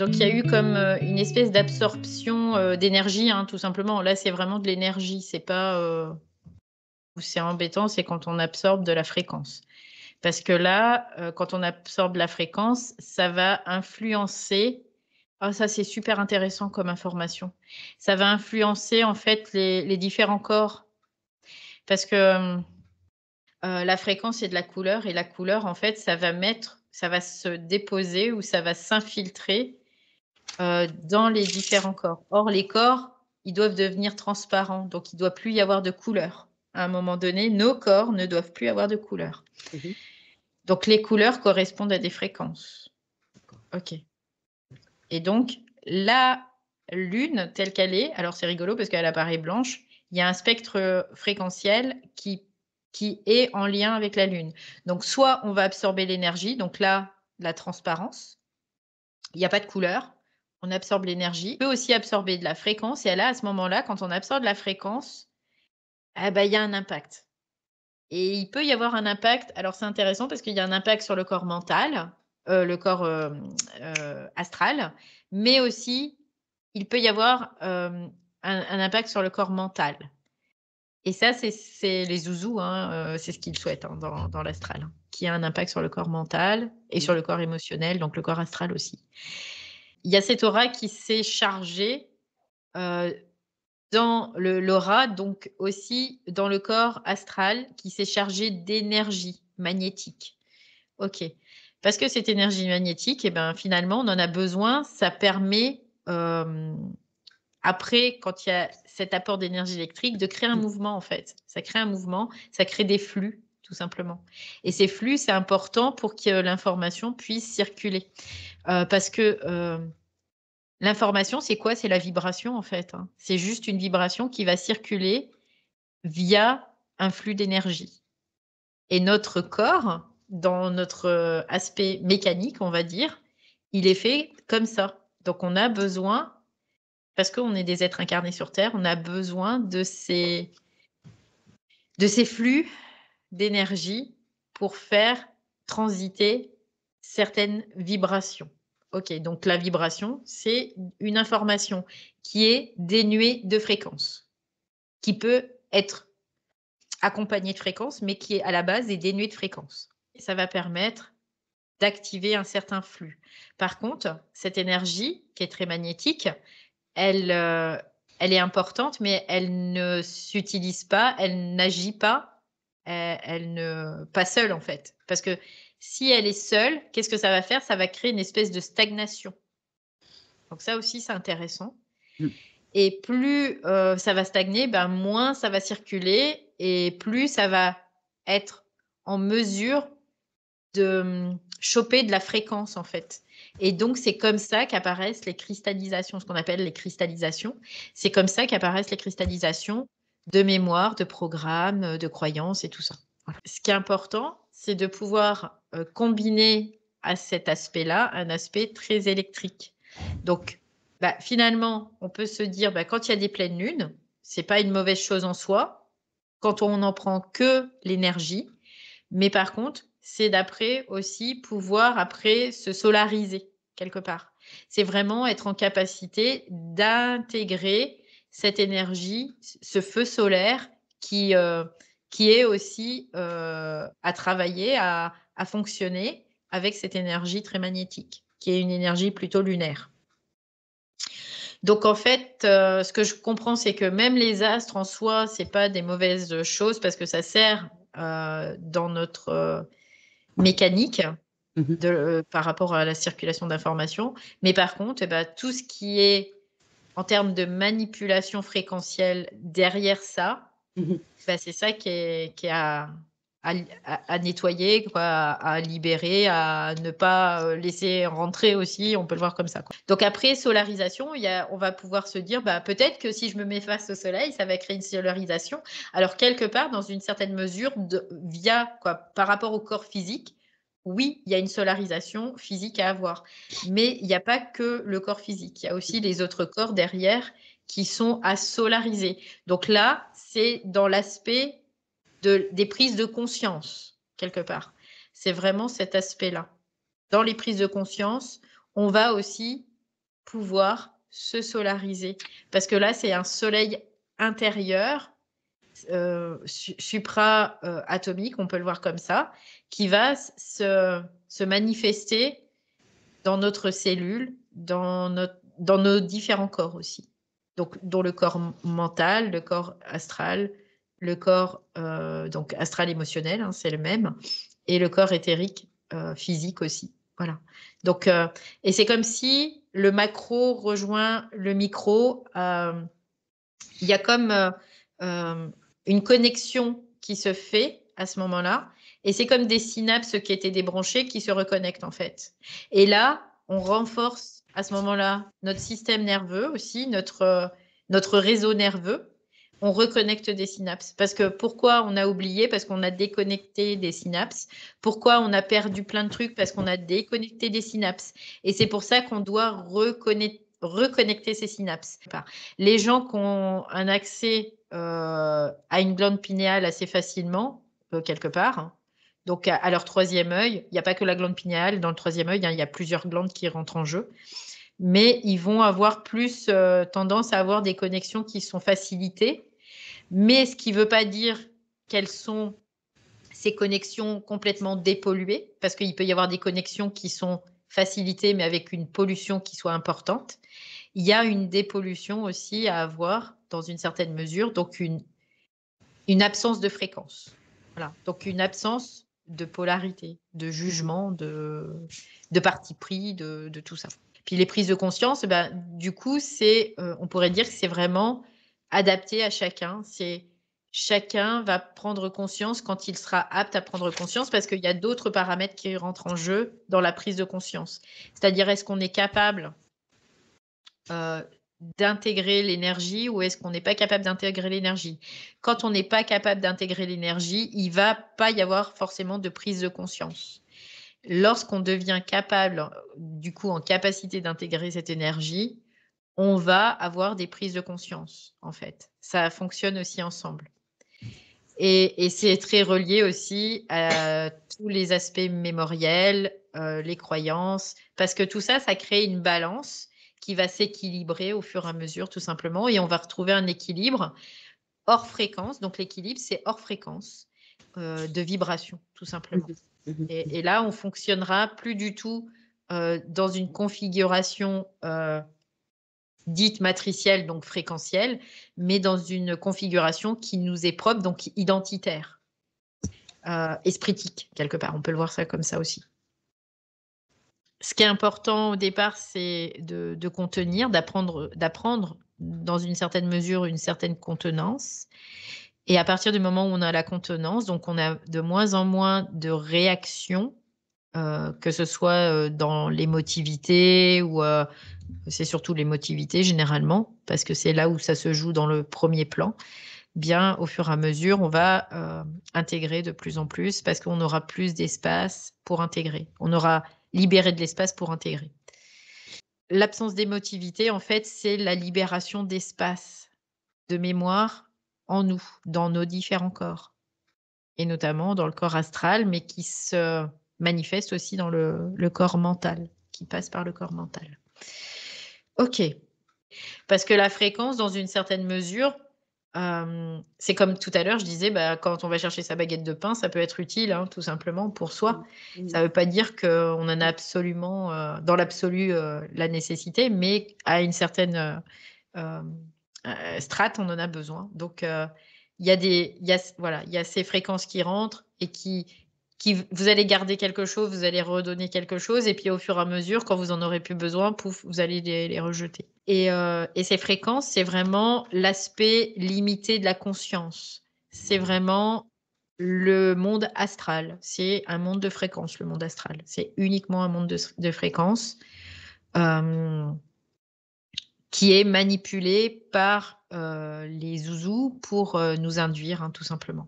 Donc, il y a eu comme une espèce d'absorption d'énergie, hein, tout simplement. Là, c'est vraiment de l'énergie. C'est pas où c'est embêtant, c'est quand on absorbe de la fréquence. Parce que là, quand on absorbe la fréquence, ça va influencer. Ah, ça, c'est super intéressant comme information. Ça va influencer en fait les différents corps. Parce que la fréquence, c'est de la couleur et la couleur, en fait, ça va se déposer ou ça va s'infiltrer dans les différents corps. Or, les corps, ils doivent devenir transparents, donc il ne doit plus y avoir de couleur. À un moment donné, nos corps ne doivent plus avoir de couleur. Mmh. Donc, les couleurs correspondent à des fréquences. D'accord. OK. Et donc, la Lune, telle qu'elle est, alors c'est rigolo parce qu'elle apparaît blanche, il y a un spectre fréquentiel qui est en lien avec la Lune. Donc, soit on va absorber l'énergie, donc là, la transparence, il n'y a pas de couleur, on absorbe l'énergie. On peut aussi absorber de la fréquence, et là, à ce moment-là, quand on absorbe de la fréquence, ah bah, il y a un impact. Et il peut y avoir un impact, alors c'est intéressant parce qu'il y a un impact sur le corps mental, le corps astral, mais aussi il peut y avoir un impact sur le corps mental. Et ça, c'est les zouzous, hein, c'est ce qu'ils souhaitent hein, dans l'astral, hein, qu'il y ait un impact sur le corps mental et Mmh. sur le corps émotionnel, donc le corps astral aussi. Il y a cette aura qui s'est chargée euh, dans l'aura, donc aussi dans le corps astral qui s'est chargé d'énergie magnétique. OK. Parce que cette énergie magnétique, eh ben, finalement, on en a besoin. Ça permet, après, quand il y a cet apport d'énergie électrique, de créer un Mmh. mouvement, en fait. Ça crée un mouvement, ça crée des flux, tout simplement. Et ces flux, c'est important pour que l'information puisse circuler. Parce que l'information, c'est quoi? C'est la vibration, en fait, hein. C'est juste une vibration qui va circuler via un flux d'énergie. Et notre corps, dans notre aspect mécanique, on va dire, il est fait comme ça. Donc, on a besoin, parce qu'on est des êtres incarnés sur Terre, on a besoin de ces flux d'énergie pour faire transiter certaines vibrations. OK, donc la vibration, c'est une information qui est dénuée de fréquence, qui peut être accompagnée de fréquence, mais qui est à la base est dénuée de fréquence. Ça va permettre d'activer un certain flux. Par contre, cette énergie qui est très magnétique, elle, elle est importante, mais elle ne s'utilise pas, elle n'agit pas, elle ne pas seule en fait. Parce que si elle est seule, qu'est-ce que ça va faire? Ça va créer une espèce de stagnation. Donc ça aussi, c'est intéressant. Mmh. Et plus ça va stagner, ben, moins ça va circuler et plus ça va être en mesure de choper de la fréquence en fait. Et donc c'est comme ça qu'apparaissent les cristallisations, ce qu'on appelle les cristallisations. C'est comme ça qu'apparaissent les cristallisations de mémoire, de programmes, de croyances et tout ça. Voilà. Ce qui est important, c'est de pouvoir combiner à cet aspect-là un aspect très électrique. Donc, bah, finalement, on peut se dire, bah, quand il y a des pleines lunes, c'est pas une mauvaise chose en soi, quand on n'en prend que l'énergie, mais par contre, c'est d'après aussi pouvoir après se solariser quelque part. C'est vraiment être en capacité d'intégrer cette énergie, ce feu solaire qui est aussi à travailler, à fonctionner avec cette énergie très magnétique, qui est une énergie plutôt lunaire. Donc en fait, ce que je comprends, c'est que même les astres en soi, c'est pas des mauvaises choses parce que ça sert dans notre mécanique Mmh. par rapport à la circulation d'informations. Mais par contre, eh ben, tout ce qui est en termes de manipulation fréquentielle derrière ça, Mmh. bah, c'est ça qui est à nettoyer, quoi, à libérer, à ne pas laisser rentrer aussi, on peut le voir comme ça, quoi. Donc après, solarisation, on va pouvoir se dire, bah, peut-être que si je me mets face au soleil, ça va créer une solarisation. Alors quelque part, dans une certaine mesure, via, quoi, par rapport au corps physique, oui, il y a une solarisation physique à avoir. Mais il n'y a pas que le corps physique, il y a aussi les autres corps derrière qui sont à solariser. Donc là, c'est dans l'aspect des prises de conscience, quelque part. C'est vraiment cet aspect-là. Dans les prises de conscience, on va aussi pouvoir se solariser. Parce que là, c'est un soleil intérieur, supra-atomique, on peut le voir comme ça, qui va se manifester dans notre cellule, dans nos différents corps aussi. Donc, dont le corps mental, le corps astral, le corps donc astral émotionnel, hein, c'est le même, et le corps éthérique physique aussi. Voilà. Donc, et c'est comme si le macro rejoint le micro. Il y a comme une connexion qui se fait à ce moment-là. Et c'est comme des synapses qui étaient débranchées qui se reconnectent en fait. Et là, on renforce à ce moment-là notre système nerveux aussi, notre réseau nerveux. On reconnecte des synapses. Parce que pourquoi on a oublié? Parce qu'on a déconnecté des synapses. Pourquoi on a perdu plein de trucs? Parce qu'on a déconnecté des synapses. Et c'est pour ça qu'on doit reconnecter ces synapses. Les gens qui ont un accès à une glande pinéale assez facilement, quelque part, hein, donc à leur troisième œil, il n'y a pas que la glande pinéale, dans le troisième œil, hein, il y a plusieurs glandes qui rentrent en jeu, mais ils vont avoir plus tendance à avoir des connexions qui sont facilitées, mais ce qui ne veut pas dire qu'elles sont ces connexions complètement dépolluées, parce qu'il peut y avoir des connexions qui sont facilitées, mais avec une pollution qui soit importante. Il y a une dépollution aussi à avoir dans une certaine mesure, donc une absence de fréquence. Voilà. Donc une absence de polarité, de jugement, de parti pris, de tout ça. Puis les prises de conscience, ben, du coup, on pourrait dire que c'est vraiment adapté à chacun. Chacun va prendre conscience quand il sera apte à prendre conscience, parce qu'il y a d'autres paramètres qui rentrent en jeu dans la prise de conscience. C'est-à-dire, est-ce qu'on est capable d'intégrer l'énergie ou est-ce qu'on n'est pas capable d'intégrer l'énergie? Quand on n'est pas capable d'intégrer l'énergie, il ne va pas y avoir forcément de prise de conscience. Lorsqu'on devient capable, du coup, en capacité d'intégrer cette énergie, on va avoir des prises de conscience, en fait. Ça fonctionne aussi ensemble. Et c'est très relié aussi à tous les aspects mémoriels, les croyances, parce que tout ça, ça crée une balance qui va s'équilibrer au fur et à mesure, tout simplement, et on va retrouver un équilibre hors fréquence. Donc l'équilibre, c'est hors fréquence de vibration, tout simplement. Et là, on fonctionnera plus du tout dans une configuration dite matricielle, donc fréquentielle, mais dans une configuration qui nous est propre, donc identitaire, espritique, quelque part. On peut le voir ça comme ça aussi. Ce qui est important au départ, c'est de contenir, d'apprendre dans une certaine mesure une certaine contenance. Et à partir du moment où on a la contenance, donc on a de moins en moins de réactions, que ce soit dans l'émotivité ou c'est surtout l'émotivité généralement, parce que c'est là où ça se joue dans le premier plan. Bien, au fur et à mesure, on va intégrer de plus en plus parce qu'on aura plus d'espace pour intégrer. On aura libéré de l'espace pour intégrer. L'absence d'émotivité, en fait, c'est la libération d'espace, de mémoire en nous, dans nos différents corps, et notamment dans le corps astral, mais qui se manifeste aussi dans le corps mental, qui passe par le corps mental. Ok. Parce que la fréquence, dans une certaine mesure, c'est comme tout à l'heure, je disais, bah, quand on va chercher sa baguette de pain, ça peut être utile, hein, tout simplement, pour soi. Ça ne veut pas dire qu'on en a absolument, dans l'absolu, la nécessité, mais à une certaine strate, on en a besoin. Donc, il y a ces fréquences qui rentrent et vous allez garder quelque chose, vous allez redonner quelque chose, et puis au fur et à mesure, quand vous en aurez plus besoin, pouf, vous allez les rejeter. Et ces fréquences, c'est vraiment l'aspect limité de la conscience. C'est vraiment le monde astral. C'est un monde de fréquences, le monde astral. C'est uniquement un monde de fréquences qui est manipulé par les zouzous pour nous induire, hein, tout simplement.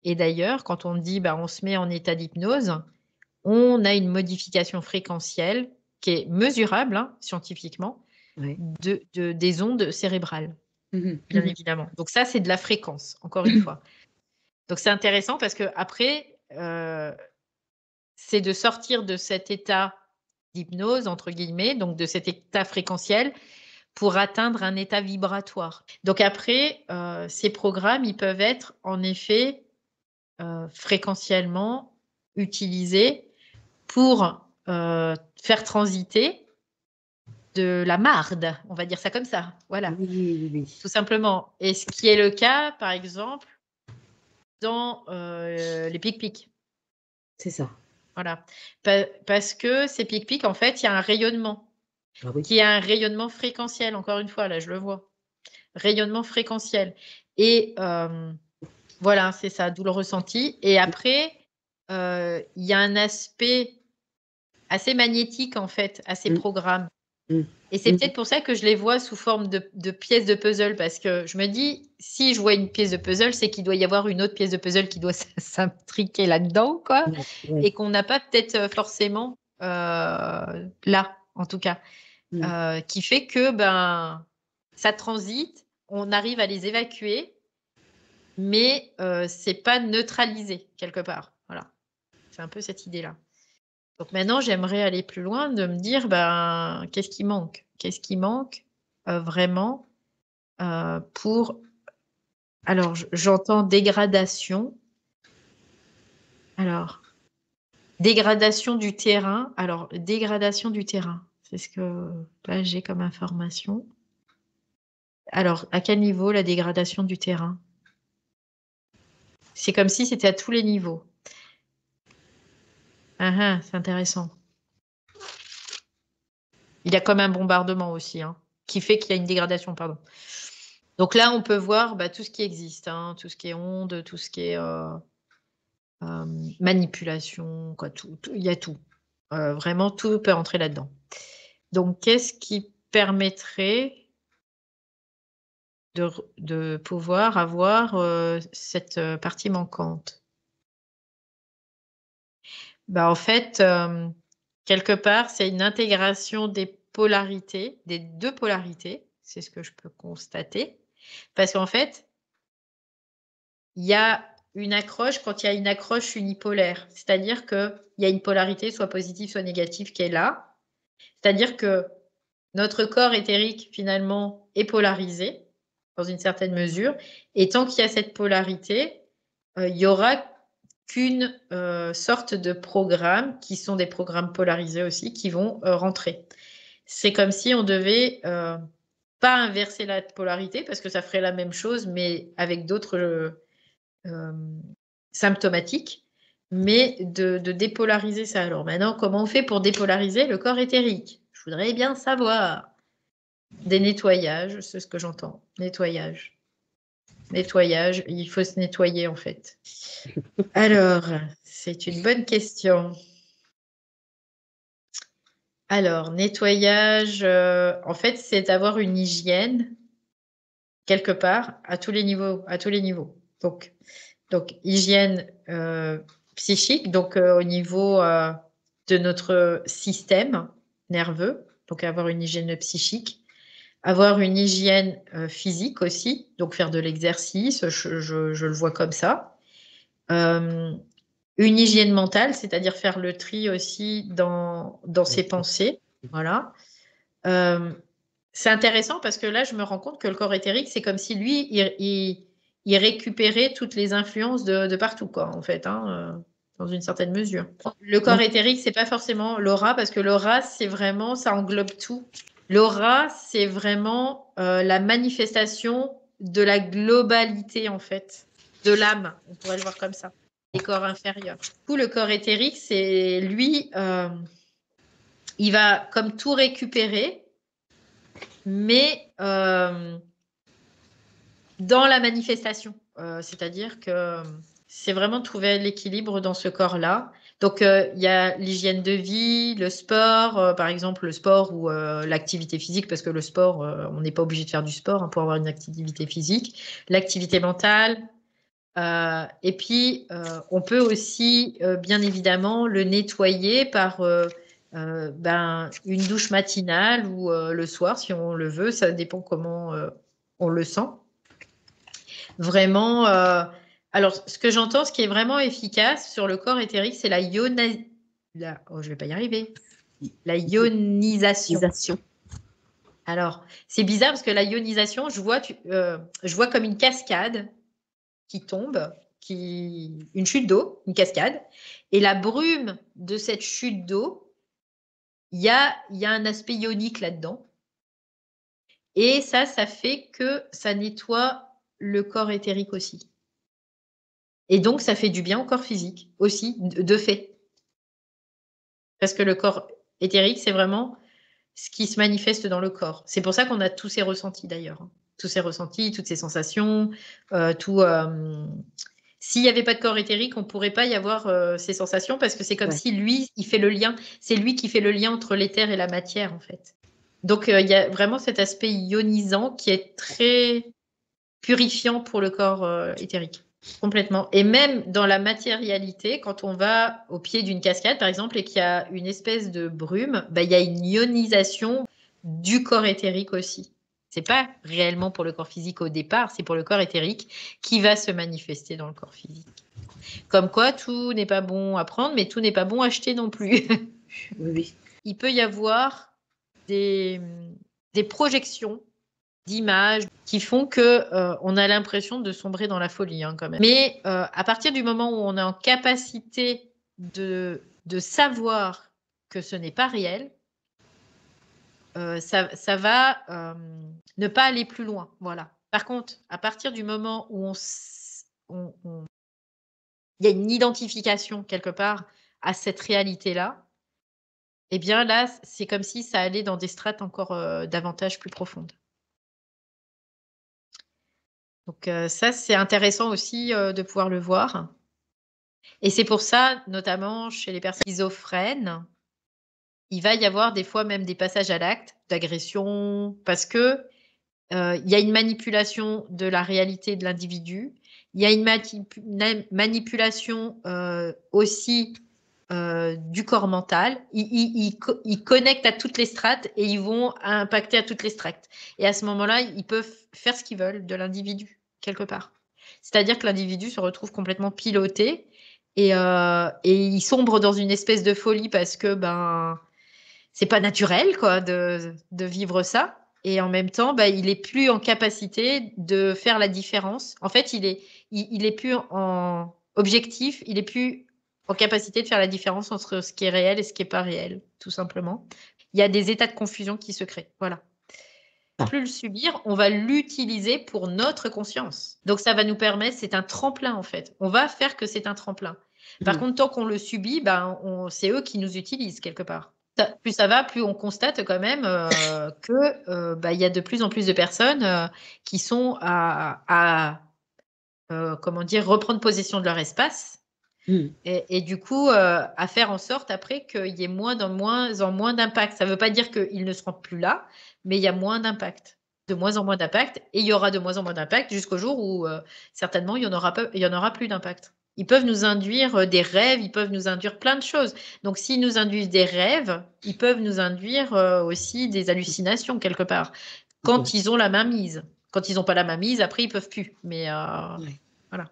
Et d'ailleurs, quand on dit on se met en état d'hypnose, on a une modification fréquentielle qui est mesurable, hein, scientifiquement, des ondes cérébrales, bien évidemment. Donc ça, c'est de la fréquence, encore une fois. Donc c'est intéressant parce que après, c'est de sortir de cet état d'hypnose, entre guillemets, donc de cet état fréquentiel, pour atteindre un état vibratoire. Donc après, ces programmes, ils peuvent être en effet fréquentiellement utilisés pour faire transiter de la marde, on va dire ça comme ça, voilà, tout simplement. Et ce qui est le cas, par exemple, dans les pic-pics. C'est ça. Voilà. Parce que ces pic-pics, en fait, il y a un rayonnement, Oui. qui est un rayonnement fréquentiel, encore une fois, là, je le vois. Rayonnement fréquentiel. Et voilà, c'est ça, d'où le ressenti. Et après, il y a un aspect assez magnétique, en fait, à ces programmes. Et c'est peut-être pour ça que je les vois sous forme de pièces de puzzle, parce que je me dis, si je vois une pièce de puzzle, c'est qu'il doit y avoir une autre pièce de puzzle qui doit s'intriquer là-dedans, quoi, et qu'on n'a pas peut-être forcément là, en tout cas, qui fait que ça transite, on arrive à les évacuer, mais c'est pas neutralisé quelque part. Voilà, c'est un peu cette idée-là. Donc maintenant, j'aimerais aller plus loin, de me dire, qu'est-ce qui manque? Qu'est-ce qui manque vraiment pour... Alors, j'entends dégradation. Alors, dégradation du terrain. Alors, dégradation du terrain, c'est ce que là, j'ai comme information. Alors, à quel niveau la dégradation du terrain? C'est comme si c'était à tous les niveaux. C'est intéressant. Il y a comme un bombardement aussi, qui fait qu'il y a une dégradation, pardon. Donc là, on peut voir tout ce qui existe, tout ce qui est onde, tout ce qui est manipulation, quoi, tout, il y a tout. Vraiment, tout peut entrer là-dedans. Donc, qu'est-ce qui permettrait de pouvoir avoir cette partie manquante? En fait, quelque part, c'est une intégration des polarités, des deux polarités, c'est ce que je peux constater. Parce qu'en fait, il y a une accroche quand il y a une accroche unipolaire. C'est-à-dire qu'il y a une polarité, soit positive, soit négative, qui est là. C'est-à-dire que notre corps éthérique, finalement, est polarisé, dans une certaine mesure. Et tant qu'il y a cette polarité, il n'y aura qu'une sorte de programme, qui sont des programmes polarisés aussi, qui vont rentrer. C'est comme si on devait pas inverser la polarité, parce que ça ferait la même chose, mais avec d'autres symptomatiques, mais de dépolariser ça. Alors maintenant, comment on fait pour dépolariser le corps éthérique? Je voudrais bien savoir. Des nettoyages, c'est ce que j'entends. Nettoyage. Nettoyage, il faut se nettoyer en fait. Alors, c'est une bonne question. Alors, nettoyage, en fait, c'est d'avoir une hygiène quelque part à tous les niveaux, à tous les niveaux. Donc hygiène psychique, donc au niveau de notre système nerveux, donc avoir une hygiène psychique, avoir une hygiène physique aussi, donc faire de l'exercice, je le vois comme ça. Une hygiène mentale, c'est-à-dire faire le tri aussi dans ses pensées. Voilà. C'est intéressant parce que là, je me rends compte que le corps éthérique, c'est comme si lui, il récupérait toutes les influences de partout, quoi, en fait, dans une certaine mesure. Le corps éthérique, c'est pas forcément l'aura, parce que l'aura, c'est vraiment, ça englobe tout. L'aura, c'est vraiment la manifestation de la globalité, en fait, de l'âme, on pourrait le voir comme ça, des corps inférieurs. Du coup, le corps éthérique, c'est lui, il va comme tout récupérer, mais dans la manifestation. C'est-à-dire que c'est vraiment trouver l'équilibre dans ce corps-là. Donc, il y a l'hygiène de vie, le sport, par exemple, le sport ou l'activité physique, parce que le sport, on n'est pas obligé de faire du sport pour avoir une activité physique. L'activité mentale. Et puis, on peut aussi, bien évidemment, le nettoyer par une douche matinale ou le soir, si on le veut. Ça dépend comment on le sent. Vraiment, alors, ce que j'entends, ce qui est vraiment efficace sur le corps éthérique, c'est la oh, je vais pas y arriver. La ionisation. Ionisation. Alors, c'est bizarre parce que la ionisation, je vois comme une cascade qui tombe, une chute d'eau, une cascade. Et la brume de cette chute d'eau, il y a un aspect ionique là-dedans. Et ça fait que ça nettoie le corps éthérique aussi. Et donc, ça fait du bien au corps physique aussi, de fait. Parce que le corps éthérique, c'est vraiment ce qui se manifeste dans le corps. C'est pour ça qu'on a tous ces ressentis d'ailleurs. Tous ces ressentis, toutes ces sensations, s'il n'y avait pas de corps éthérique, on ne pourrait pas y avoir ces sensations parce que c'est comme si lui, il fait le lien. C'est lui qui fait le lien entre l'éther et la matière, en fait. Donc, il y a vraiment cet aspect ionisant qui est très purifiant pour le corps éthérique. Complètement. Et même dans la matérialité, quand on va au pied d'une cascade, par exemple, et qu'il y a une espèce de brume, il y a une ionisation du corps éthérique aussi. C'est pas réellement pour le corps physique au départ, c'est pour le corps éthérique qui va se manifester dans le corps physique. Comme quoi, tout n'est pas bon à prendre, mais tout n'est pas bon à acheter non plus. Oui. Il peut y avoir des projections d'images qui font que on a l'impression de sombrer dans la folie quand même. Mais à partir du moment où on est en capacité de savoir que ce n'est pas réel, ça va ne pas aller plus loin. Voilà. Par contre, à partir du moment où il y a une identification quelque part à cette réalité-là, eh bien là, c'est comme si ça allait dans des strates encore davantage plus profondes. Donc ça, c'est intéressant aussi de pouvoir le voir. Et c'est pour ça, notamment chez les personnes schizophrènes, il va y avoir des fois même des passages à l'acte d'agression parce que il y a une manipulation de la réalité de l'individu. Il y a une manipulation aussi du corps mental. Ils connectent à toutes les strates et ils vont impacter à toutes les strates. Et à ce moment-là, ils peuvent faire ce qu'ils veulent de l'individu, quelque part. C'est-à-dire que l'individu se retrouve complètement piloté et il sombre dans une espèce de folie parce que c'est pas naturel quoi de vivre ça. Et en même temps, il est plus en capacité de faire la différence. En fait, il est plus en objectif, il est plus en capacité de faire la différence entre ce qui est réel et ce qui est pas réel, tout simplement. Il y a des états de confusion qui se créent. Voilà. Plus le subir, on va l'utiliser pour notre conscience. Donc ça va nous permettre, c'est un tremplin en fait. On va faire que c'est un tremplin. Par contre, tant qu'on le subit, c'est eux qui nous utilisent quelque part. Plus ça va, plus on constate quand même que y a de plus en plus de personnes qui sont à comment dire, reprendre possession de leur espace et du coup à faire en sorte après qu'il y ait de moins en moins d'impact. Ça ne veut pas dire qu'ils ne seront plus là, mais il y a moins d'impact, de moins en moins d'impact, et il y aura de moins en moins d'impact jusqu'au jour où certainement il y en aura plus d'impact. Ils peuvent nous induire des rêves, ils peuvent nous induire plein de choses. Donc, s'ils nous induisent des rêves, ils peuvent nous induire aussi des hallucinations quelque part. Quand ils ont la main mise. Quand ils n'ont pas la main mise, après, ils peuvent plus. Mais voilà.